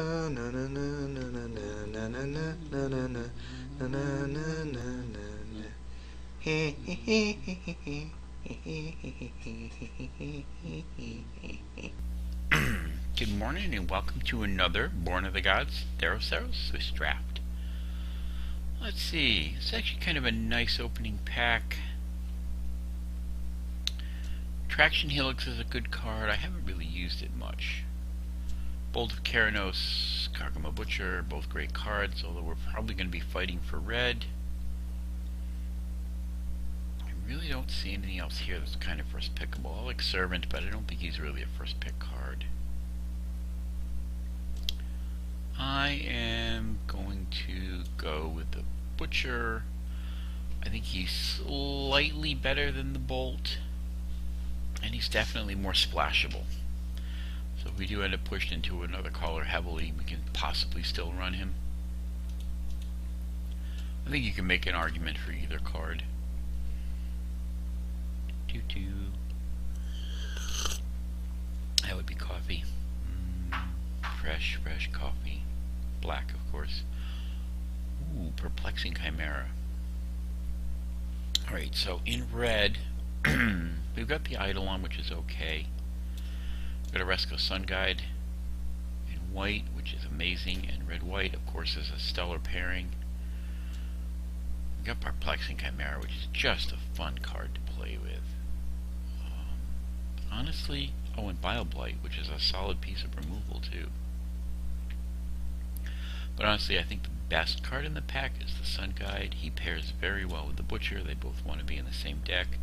Good morning and welcome to another Born of the Gods Theros Swiss draft. Let's see, it's actually kind of a nice opening pack. Traction Helix is a good card. I haven't really used it much. Bolt of Keranos, Kagama Butcher, both great cards, although we're probably going to be fighting for red. I really don't see anything else here that's kind of first pickable. I like Servant, but I don't think he's really a first pick card. I am going to go with the Butcher. I think he's slightly better than the Bolt, and he's definitely more splashable. So if we do end up pushed into another color heavily, we can possibly still run him. I think you can make an argument for either card. That would be coffee. Fresh coffee. Black, of course. Ooh, Perplexing Chimera. Alright, so in red, we've got the Eidolon, which is okay. We've got a Resco Sun Guide in white, which is amazing, and red-white, of course, is a stellar pairing. We've got Perplexing Chimera, which is just a fun card to play with. Honestly, and Bioblight, which is a solid piece of removal, too. But honestly, I think the best card in the pack is the Sun Guide. He pairs very well with the Butcher. They both want to be in the same deck.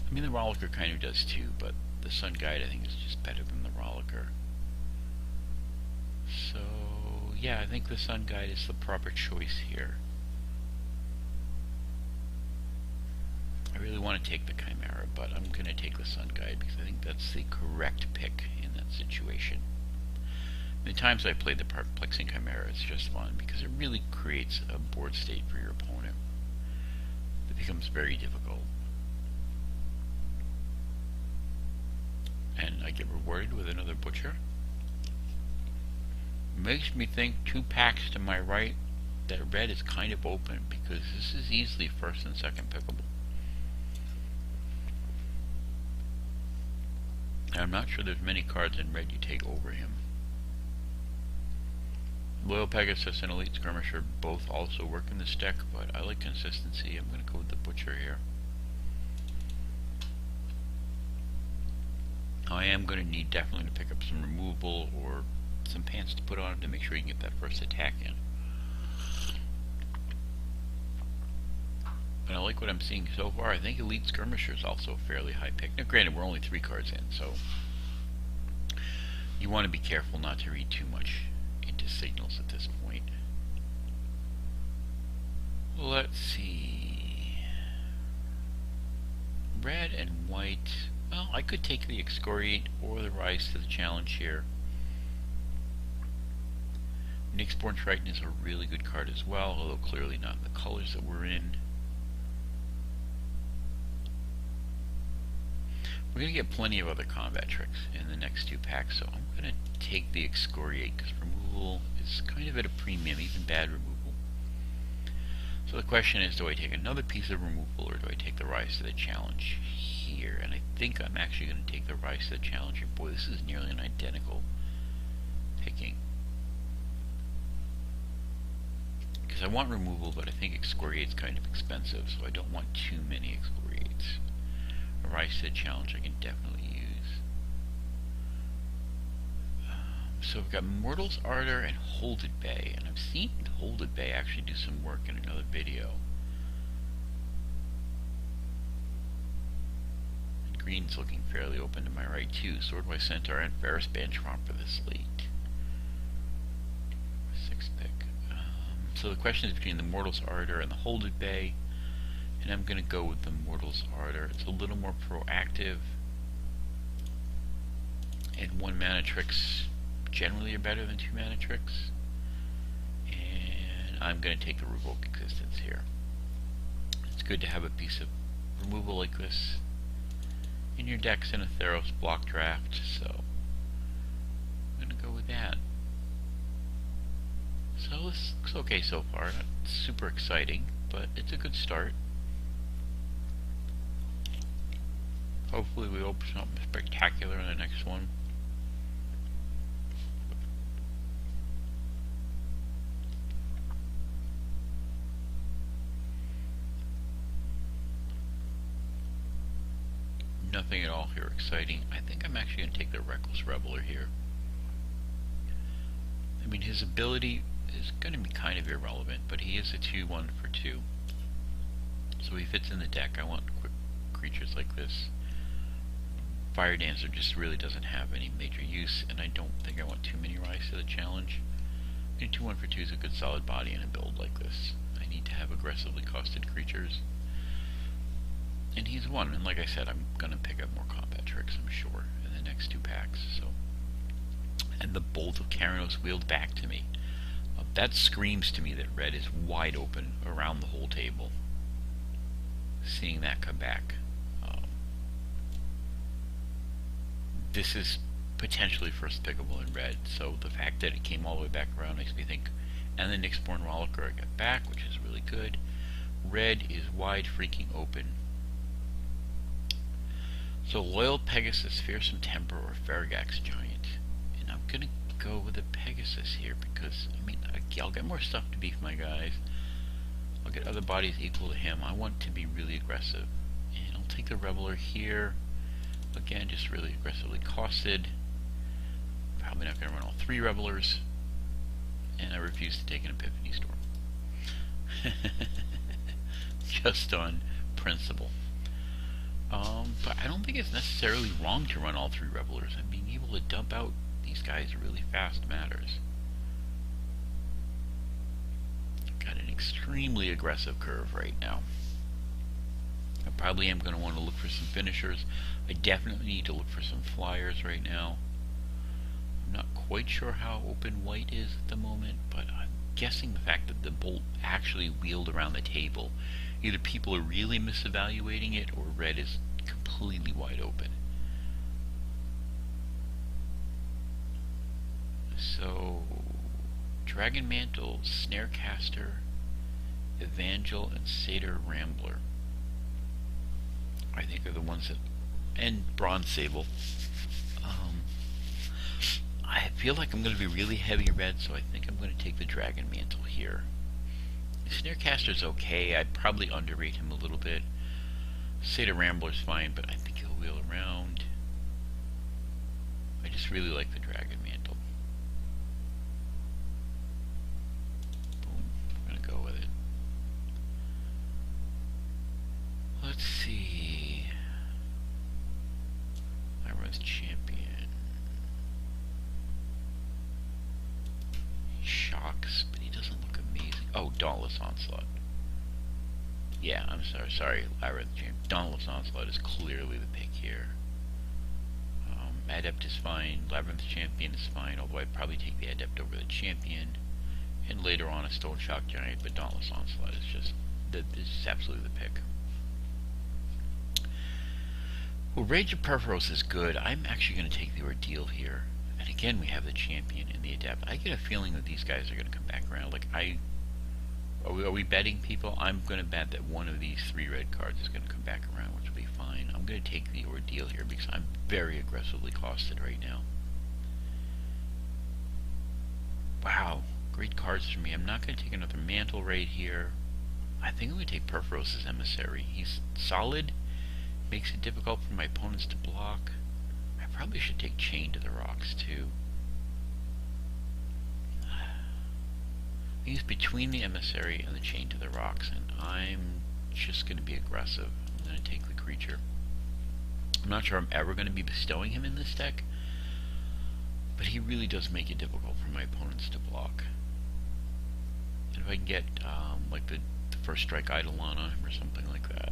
I mean, the Rollicker kind of does too, but the Sun Guide, I think, is just better than the Rollicker. So, yeah, I think the Sun Guide is the proper choice here. I really want to take the Chimera, but I'm going to take the Sun Guide because I think that's the correct pick in that situation. The times I played the Perplexing Chimera, it's just fun because it really creates a board state for your opponent that becomes very difficult. And I get rewarded with another Butcher. Makes me think 2 packs to my right that red is kind of open because this is easily first and second pickable. And I'm not sure there's many cards in red you take over him. Loyal Pegasus and Elite Skirmisher both also work in this deck, but I like consistency. I'm going to go with the Butcher here. I am going to need definitely to pick up some removal or some pants to put on him to make sure you can get that first attack in. But I like what I'm seeing so far. I think Elite Skirmisher is also a fairly high pick. Now granted, we're only 3 cards in, so you want to be careful not to read too much into signals at this point. Let's see. Red and white. Well, I could take the Excoriate or the Rise to the Challenge here. Nyxborn Triton is a really good card as well, although clearly not in the colors that we're in. We're going to get plenty of other combat tricks in the next 2 packs, so I'm going to take the Excoriate because removal is kind of at a premium, even bad removal. So the question is, do I take another piece of removal or do I take the Rise to the Challenge here? And I think I'm actually going to take the Rise to the Challenge here. Boy, this is nearly an identical picking. Because I want removal, but I think Excoriate's kind of expensive, so I don't want too many Excoriates. A Rise to the Challenge I can definitely use. So we've got Mortal's Ardor and Holded Bay, and I've seen Holded Bay actually do some work in another video. And green's looking fairly open to my right too. Swordwise Centaur and Ferris Banchron for this late. 6th pick. So the question is between the Mortal's Ardor and the Holded Bay, and I'm going to go with the Mortal's Ardor. It's a little more proactive, and 1 mana tricks generally are better than 2 mana tricks, and I'm going to take the Revoke Existence here. It's good to have a piece of removal like this in your decks in a Theros block draft, so I'm going to go with that. So this looks okay so far. Not super exciting, but it's a good start. Hopefully we open something spectacular in the next one. Nothing at all here exciting. I think I'm actually going to take the Reckless Reveler here. I mean, his ability is going to be kind of irrelevant, but he is a 2/1 for 2. So he fits in the deck. I want quick creatures like this. Fire Dancer just really doesn't have any major use, and I don't think I want too many Rise to the challenge. I think 2/1 for 2 is a good solid body in a build like this. I need to have aggressively costed creatures. And he's one, and like I said, I'm going to pick up more combat tricks, I'm sure, in the next 2 packs. So, and the Bolt of Keranos wheeled back to me. That screams to me that red is wide open around the whole table. Seeing that come back. This is potentially first pickable in red, so the fact that it came all the way back around makes me think. And the Nyxborn Rollicker I got back, which is really good. Red is wide freaking open. So Loyal Pegasus, Fearsome Temper, or Faragax Giant. And I'm going to go with the Pegasus here because, I mean, I'll get more stuff to beef my guys. I'll get other bodies equal to him. I want to be really aggressive. And I'll take the Reveler here. Again, just really aggressively costed. Probably not going to run all 3 Revelers. And I refuse to take an Epiphany Storm. Just on principle. But I don't think it's necessarily wrong to run all 3 Revelers, and being able to dump out these guys really fast matters. Got an extremely aggressive curve right now. I probably am going to want to look for some finishers. I definitely need to look for some flyers right now. I'm not quite sure how open white is at the moment, but I'm guessing the fact that the Bolt actually wheeled around the table. Either people are really misevaluating it, or red is completely wide open. So, Dragon Mantle, Snarecaster, Evangel, and Satyr Rambler, I think, are the ones that, and Bronze Sable. I feel like I'm going to be really heavy red, so I think I'm going to take the Dragon Mantle here. Snarecaster's okay. I'd probably underrate him a little bit. Satyr Rambler's fine, but I think he'll wheel around. I just really like the Dragon Mantle. Boom. I'm going to go with it. Let's see. Iron's Champion. He shocks, but he doesn't look amazing. Oh, Dauntless Onslaught. Yeah, I'm sorry, Labyrinth Champion. Dauntless Onslaught is clearly the pick here. Adept is fine, Labyrinth Champion is fine, although I'd probably take the Adept over the Champion, and later on a Stone Shock Giant, but Dauntless Onslaught is just, this is absolutely the pick. Well, Rage of Perforos is good. I'm actually going to take the Ordeal here. And again, we have the Champion and the Adept. I get a feeling that these guys are going to come back around. Like, are we betting people? I'm going to bet that one of these 3 red cards is going to come back around, which will be fine. I'm going to take the Ordeal here because I'm very aggressively costed right now. Wow, great cards for me. I'm not going to take another Mantle right here. I think I'm going to take Perforos' Emissary. He's solid, makes it difficult for my opponents to block. I probably should take Chain to the Rocks too. He's between the Emissary and the Chain to the Rocks, and I'm just going to be aggressive. I'm going to take the creature. I'm not sure I'm ever going to be bestowing him in this deck, but he really does make it difficult for my opponents to block. And if I can get like the First Strike Eidolon on him or something like that.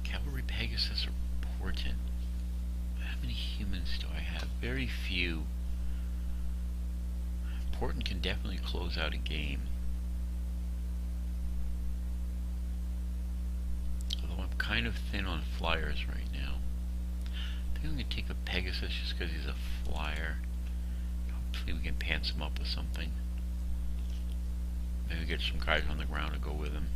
Cavalry Pegasus or Portent. How many humans do I have? Very few. Portent can definitely close out a game. Although I'm kind of thin on flyers right now. I think I'm going to take a Pegasus just because he's a flyer. flyer. Hopefully we can pants him up with something. Maybe get some guys on the ground to go with him.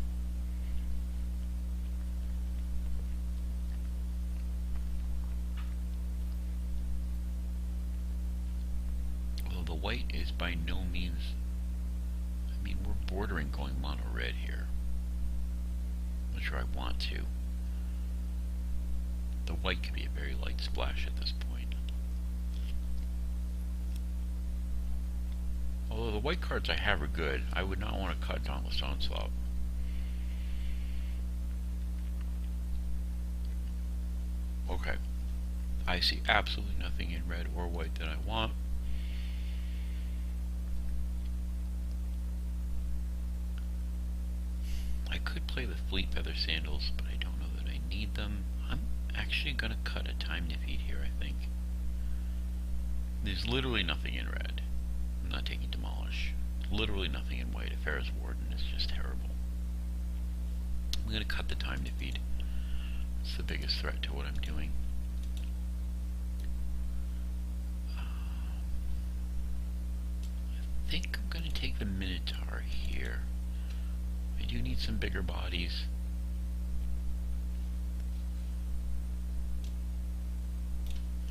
Although the white is by no means... I mean, we're bordering going mono red here. I'm not sure I want to. The white could be a very light splash at this point. Although the white cards I have are good, I would not want to cut Dauntless Onslaught. Okay. I see absolutely nothing in red or white that I want. I could play the Fleet Feather Sandals, but I don't know that I need them. I'm actually going to cut a time defeat here, I think. There's literally nothing in red. I'm not taking Demolish. Literally nothing in white. Affairs Warden is just terrible. I'm going to cut the time defeat. It's the biggest threat to what I'm doing. I think I'm going to take the Minotaur here. I do need some bigger bodies.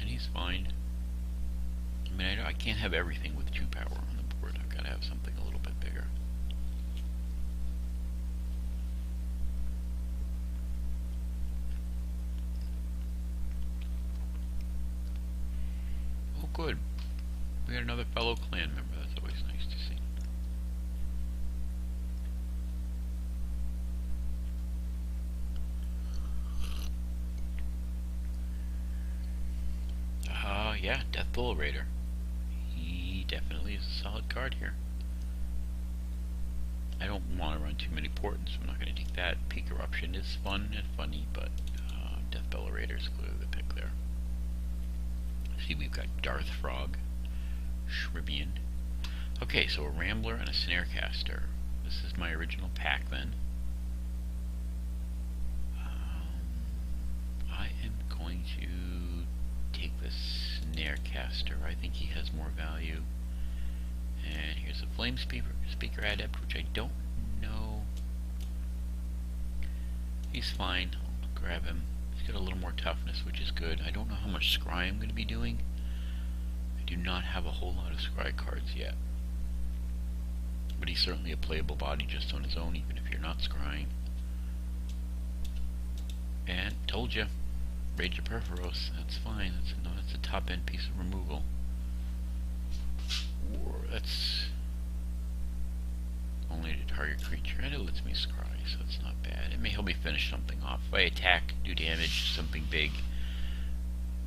And he's fine. I mean, I can't have everything with 2 power on the board. I've got to have something a little bit bigger. Oh, good. We got another fellow clan member. That's always nice to see. Yeah, Death Bull Raider. He definitely is a solid card here. I don't want to run too many portents, so I'm not going to take that. Peak Eruption is fun and funny, but Death Bull Raider is clearly the pick there. See, we've got Darth Frog, Shribian. Okay, so a Rambler and a Snarecaster. This is my original pack then. I am going to take the Snarecaster. I think he has more value. And here's a Flame Speaker Adept, which I don't know. He's fine. I'll grab him. He's got a little more toughness, which is good. I don't know how much scry I'm going to be doing. I do not have a whole lot of scry cards yet. But he's certainly a playable body just on his own, even if you're not scrying. And told you, Rage of Perforos. That's fine. That's a top end piece of removal. That's only to target creature, and it lets me scry, so it's not bad. It may help me finish something off. If I attack, do damage, something big,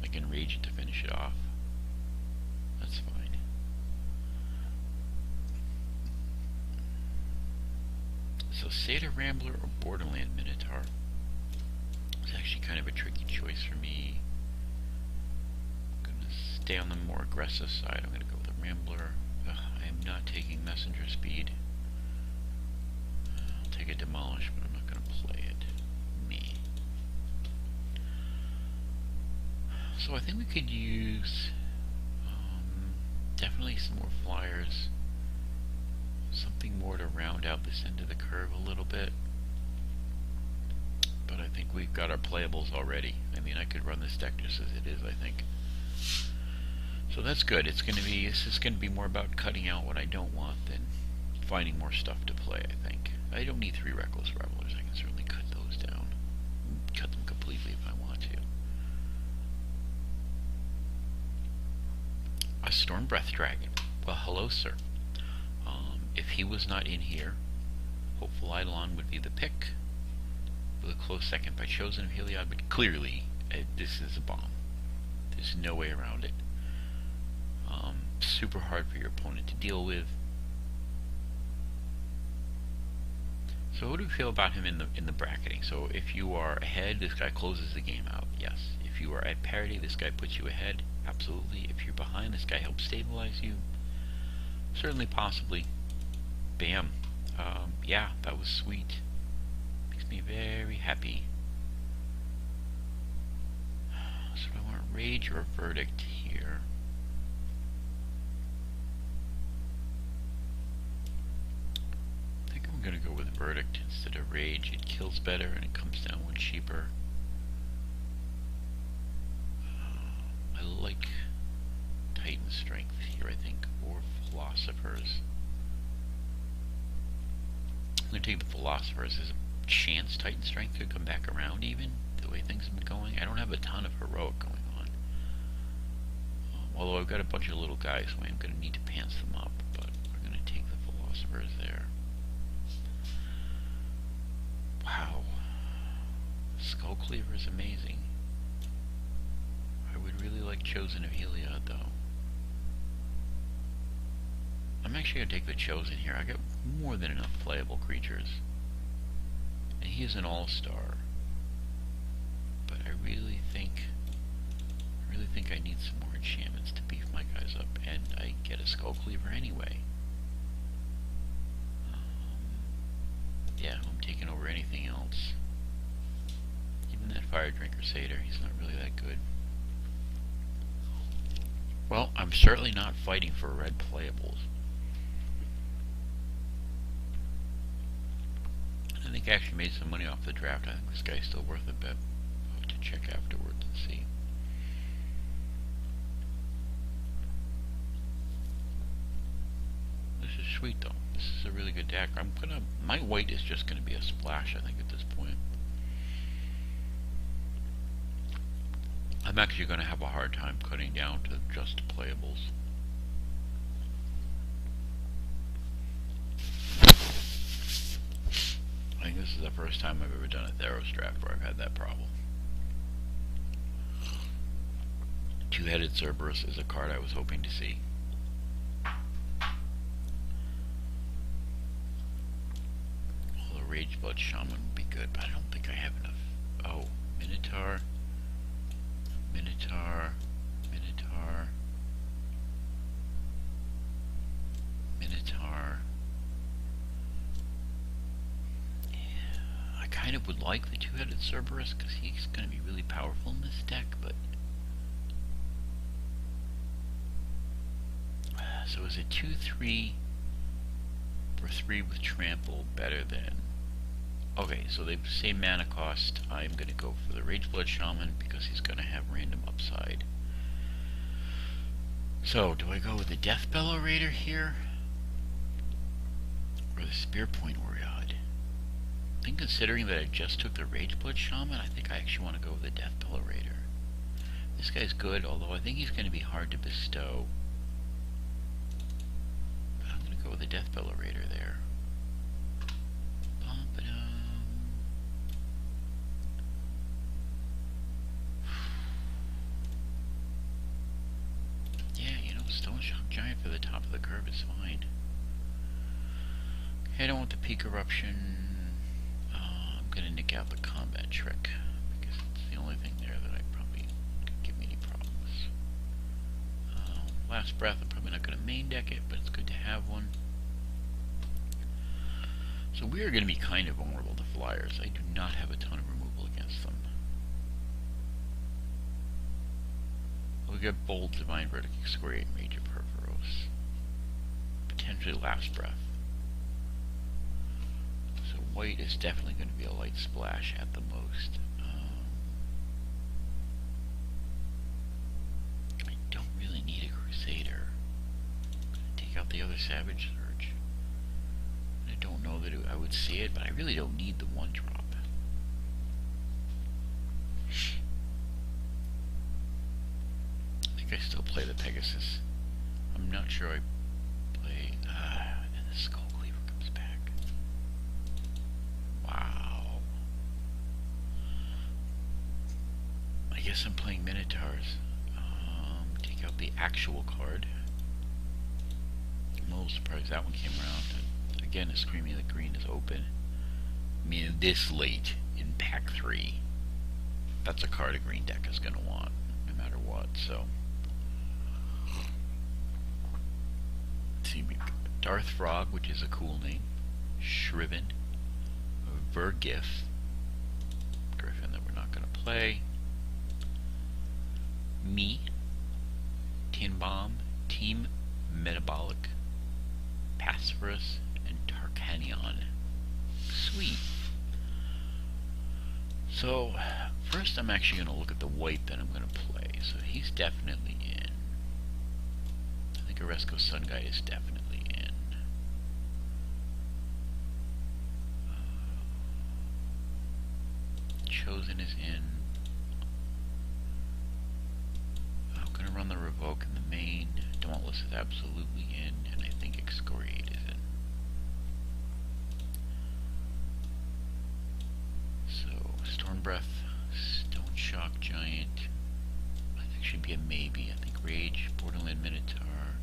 I can rage it to finish it off. That's fine. So Satyr Rambler or Borderland Minotaur? It's actually kind of a tricky choice for me. I'm going to stay on the more aggressive side. I'm going to go with the Rambler. I am not taking Messenger Speed. I'll take a Demolish, but I'm not going to play it. Me. So I think we could use definitely some more flyers. Something more to round out this end of the curve a little bit. But I think we've got our playables already. I mean, I could run this deck just as it is, I think. So that's good. This is going to be more about cutting out what I don't want than finding more stuff to play, I think. I don't need 3 Reckless Revelers. I can certainly cut those down. Cut them completely if I want to. A Storm Breath Dragon. Well, hello, sir. If he was not in here, Hopeful Eidolon would be the pick. With a close second by Chosen of Heliod, but clearly, this is a bomb. There's no way around it. Super hard for your opponent to deal with. So what do we feel about him in the bracketing? So if you are ahead, this guy closes the game out. Yes. If you are at parity, this guy puts you ahead. Absolutely. If you're behind, this guy helps stabilize you. Certainly, possibly. Bam. Yeah, that was sweet. Makes me very happy. So do I want Rage or Verdict here? gonna go with Verdict instead of Rage. It kills better and it comes down one cheaper. I like Titan Strength here, I think, or Philosophers. I'm gonna take the Philosophers. There's a chance Titan Strength could come back around even, the way things have been going. I don't have a ton of Heroic going on. Although I've got a bunch of little guys, so I'm gonna need to pants them up, but we're gonna take the Philosophers there. Wow. Skull Cleaver is amazing. I would really like Chosen of Heliod, though. I'm actually going to take the Chosen here. I got more than enough playable creatures. And he is an all-star. But I really think I need some more enchantments to beef my guys up. And I get a Skull Cleaver anyway. Yeah, I'm taking over anything else. Even that Fire Drinker Satyr, he's not really that good. Well, I'm certainly not fighting for red playables. I think I actually made some money off the draft. I think this guy's still worth a bit. I'll have to check afterwards and see. This is sweet though. This is a really good deck. My white is just gonna be a splash, I think, at this point. I'm actually gonna have a hard time cutting down to just playables. I think this is the first time I've ever done a Theros draft where I've had that problem. Two-Headed Cerberus is a card I was hoping to see. Although Rage Blood Shaman would be good, but I don't think I have enough. Oh, Minotaur. Minotaur. Minotaur. Minotaur. I kind of would like the Two-Headed Cerberus because he's going to be really powerful in this deck, but so is it 2/3 for 3 with trample better than? Okay, so they have the same mana cost. I'm going to go for the Rageblood Shaman because he's going to have random upside. So, do I go with the Deathbellow Raider here? Or the Spearpoint Oread? I think considering that I just took the Rageblood Shaman, I think I actually want to go with the Deathbellow Raider. This guy's good, although I think he's going to be hard to bestow. But I'm going to go with the Deathbellow Raider there. Stone Shock Giant for the top of the curve is fine. Okay, I don't want the Peak Eruption. I'm going to nick out the Combat Trick because it's the only thing there that I probably could give me any problems. Last Breath, I'm probably not going to main deck it, but it's good to have one. So we are going to be kind of vulnerable to flyers. I do not have a ton of removal against them. We got Bold, Divine Verdict, Excoriate, Major Perforos. Potentially Last Breath. So white is definitely going to be a light splash at the most. I don't really need a Crusader. I'm going to take out the other Savage Surge. I don't know that I would see it, but I really don't need the 1-drop. I still play the Pegasus. I'm not sure I play. And the Skull Cleaver comes back. Wow. I guess I'm playing Minotaurs. Take out the actual card. I'm a little surprised that one came around. And again, it's screaming that green is open. I mean, this late in pack 3. That's a card a green deck is going to want, no matter what, so. See, Darth Frog, which is a cool name. Shriven. Vergif. Griffin that we're not going to play. Me. Tin Bomb. Team Metabolic. Passphorus. And Tarkanion. Sweet. So, first I'm actually going to look at the white that I'm going to play. So he's definitely in. I think Oresco Sun Guy is definitely in. Chosen is in. I'm going to run the Revoke in the main. Dauntless is absolutely in, and I think Excoriate is in. So, Storm Breath, Stone Shock Giant, I think should be a maybe. I think Rage, Borderland Minotaur,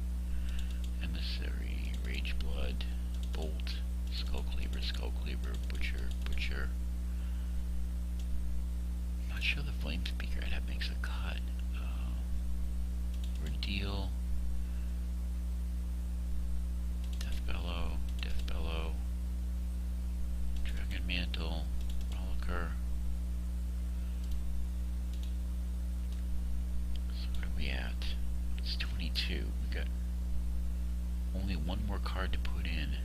Emissary, Rage Blood, Bolt, Skull Cleaver, Butcher, Butcher. I'm not sure the Flame Speaker that makes a cut. Ordeal, Death Bellow, Dragon Mantle, Rollicker. So what are we at? It's 22. We got only one more card to put in.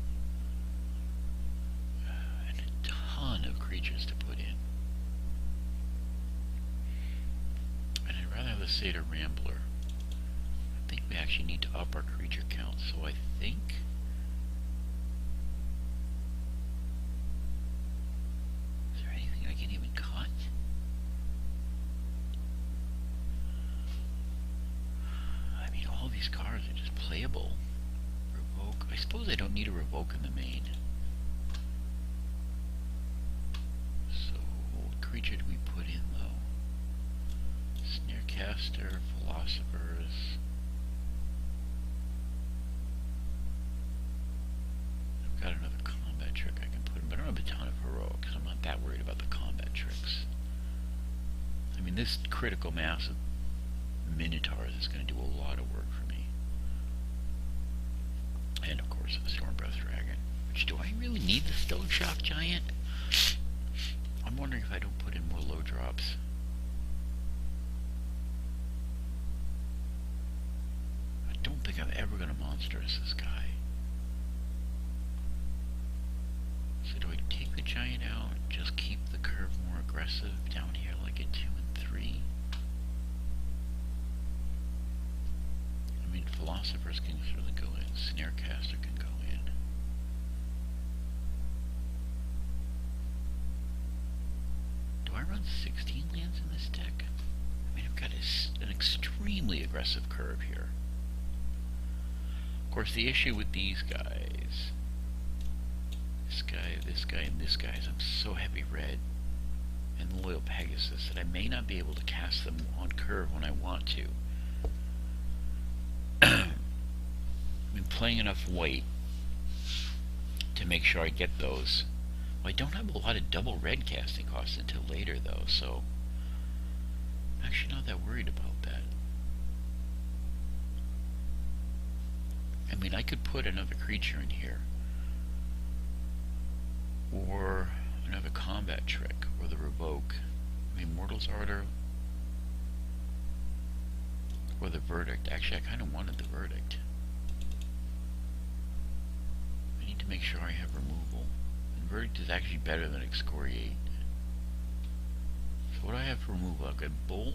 And a ton of creatures to put in. And I'd rather have the Satyr Rambler. I think we actually need to up our creature count, so I think is there anything I can even cut? I mean, all these cards are just playable. Revoke. I suppose I don't need a Revoke in the main. So what creature do we put in though? Snarecaster, Philosophers. Got another combat trick I can put in, but I don't have a ton of heroics. I'm not that worried about the combat tricks. I mean, this critical mass of Minotaurs is going to do a lot of work for me. And of course, the Storm Breath Dragon. Which, do I really need the Stone Shock Giant? I'm wondering if I don't put in more low drops. I don't think I'm ever going to monstrous this guy. So do I take the giant out, just keep the curve more aggressive down here like at 2 and 3? I mean, Philosophers can certainly go in, Snarecaster can go in. Do I run 16 lands in this deck? I mean, I've got an extremely aggressive curve here. Of course, the issue with these guys, this guy, and this guy is I'm so heavy red and the Loyal Pegasus that I may not be able to cast them on curve when I want to. I've been playing enough white to make sure I get those. Well, I don't have a lot of double red casting costs until later though, so I'm actually not that worried about that. I mean, I could put another creature in here, or another combat trick, or the Revoke. I mean, Mortal's Ardor, or the Verdict. Actually, I kind of wanted the Verdict. I need to make sure I have removal. And Verdict is actually better than Excoriate. So what do I have for removal? I've got Bolt,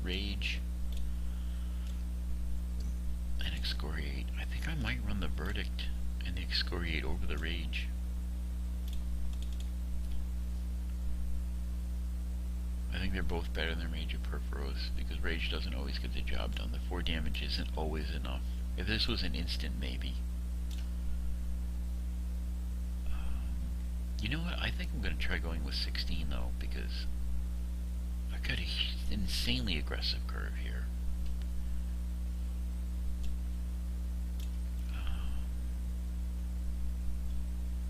Rage, and Excoriate. I think I might run the Verdict and the Excoriate over the Rage. I think they're both better than Rage of Purphoros, because Rage doesn't always get the job done. The 4 damage isn't always enough. If this was an instant, maybe. You know what? I think I'm going to try going with 16, though, because I've got an insanely aggressive curve here.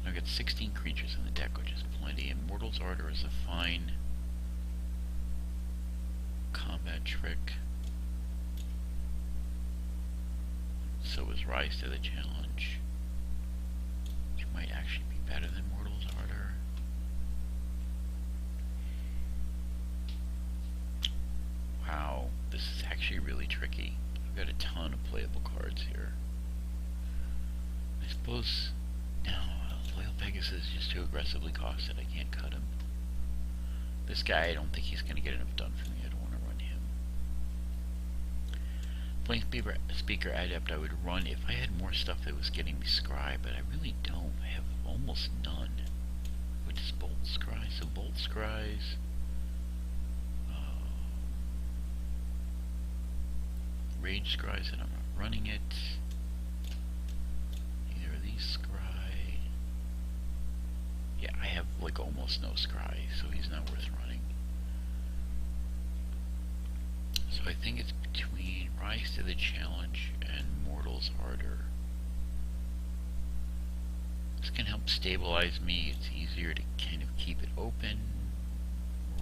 I've got 16 creatures in the deck, which is plenty, and Mortal's Ardor is a fine combat trick. So is Rise to the Challenge, which might actually be better than Mortal's Ardor. Wow, this is actually really tricky. I've got a ton of playable cards here. I suppose now Loyal Pegasus is just too aggressively costed. I can't cut him. This guy, I don't think he's going to get enough done for me. I don't want to run him. Flame Speaker Adept I would run if I had more stuff that was getting me Scry, but I really don't. I have almost none. Which is Bolt Scry. So Bolt Scries. Rage Scries, and I'm not running it. Neither of these Scry. Yeah, I have like almost no Scry, so he's not worth running. So I think it's between Rise to the Challenge and Mortal's Ardor. This can help stabilize me. It's easier to kind of keep it open.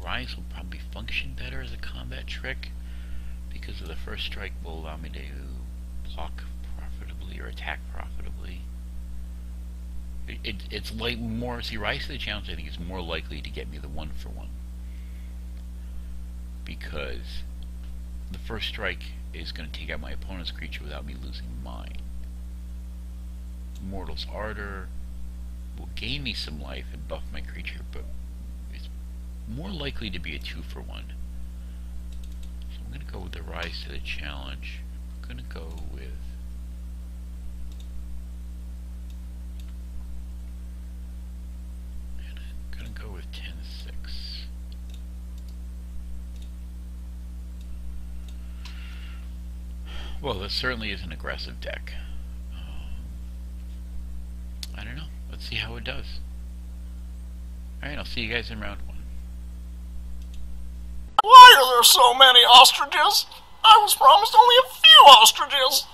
Rise will probably function better as a combat trick because of the first strike will allow me to block profitably or attack profitably. It's like more, see, Rise to the Challenge I think is more likely to get me the 1-for-1 because the first strike is going to take out my opponent's creature without me losing mine. Mortal's Ardor will gain me some life and buff my creature, but it's more likely to be a 2-for-1. So I'm going to go with the Rise to the Challenge. I'm going to go with and I'm going to go with 10-6. Well, this certainly is an aggressive deck. I don't know. Let's see how it does. Alright, I'll see you guys in round 1. Why are there so many ostriches? I was promised only a few ostriches.